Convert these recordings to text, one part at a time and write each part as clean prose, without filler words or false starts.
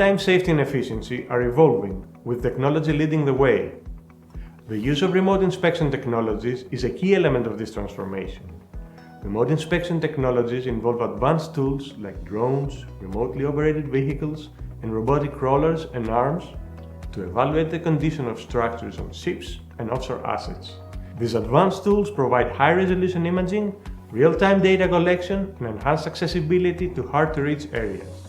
maritime safety and efficiency are evolving, with technology leading the way. The use of remote inspection technologies is a key element of this transformation. Remote inspection technologies involve advanced tools like drones, remotely operated vehicles, and robotic crawlers and arms to evaluate the condition of structures on ships and offshore assets. These advanced tools provide high-resolution imaging, real-time data collection, and enhanced accessibility to hard-to-reach areas.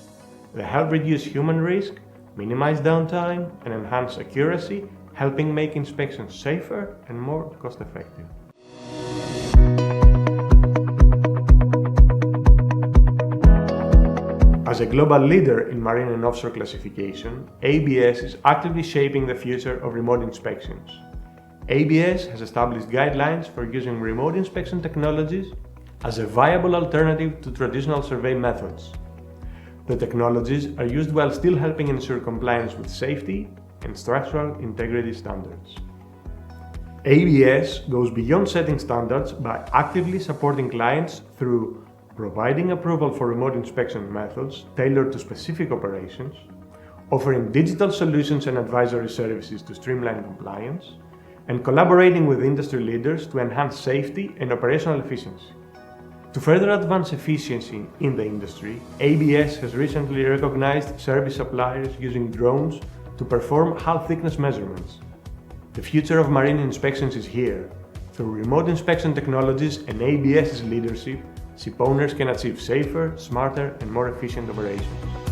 They help reduce human risk, minimize downtime, and enhance accuracy, helping make inspections safer and more cost-effective. As a global leader in marine and offshore classification, ABS is actively shaping the future of remote inspections. ABS has established guidelines for using remote inspection technologies as a viable alternative to traditional survey methods. The technologies are used while still helping ensure compliance with safety and structural integrity standards. ABS goes beyond setting standards by actively supporting clients through providing approval for remote inspection methods tailored to specific operations, offering digital solutions and advisory services to streamline compliance, and collaborating with industry leaders to enhance safety and operational efficiency. To further advance efficiency in the industry, ABS has recently recognized service suppliers using drones to perform hull thickness measurements. The future of marine inspections is here. Through remote inspection technologies and ABS's leadership, ship owners can achieve safer, smarter, and more efficient operations.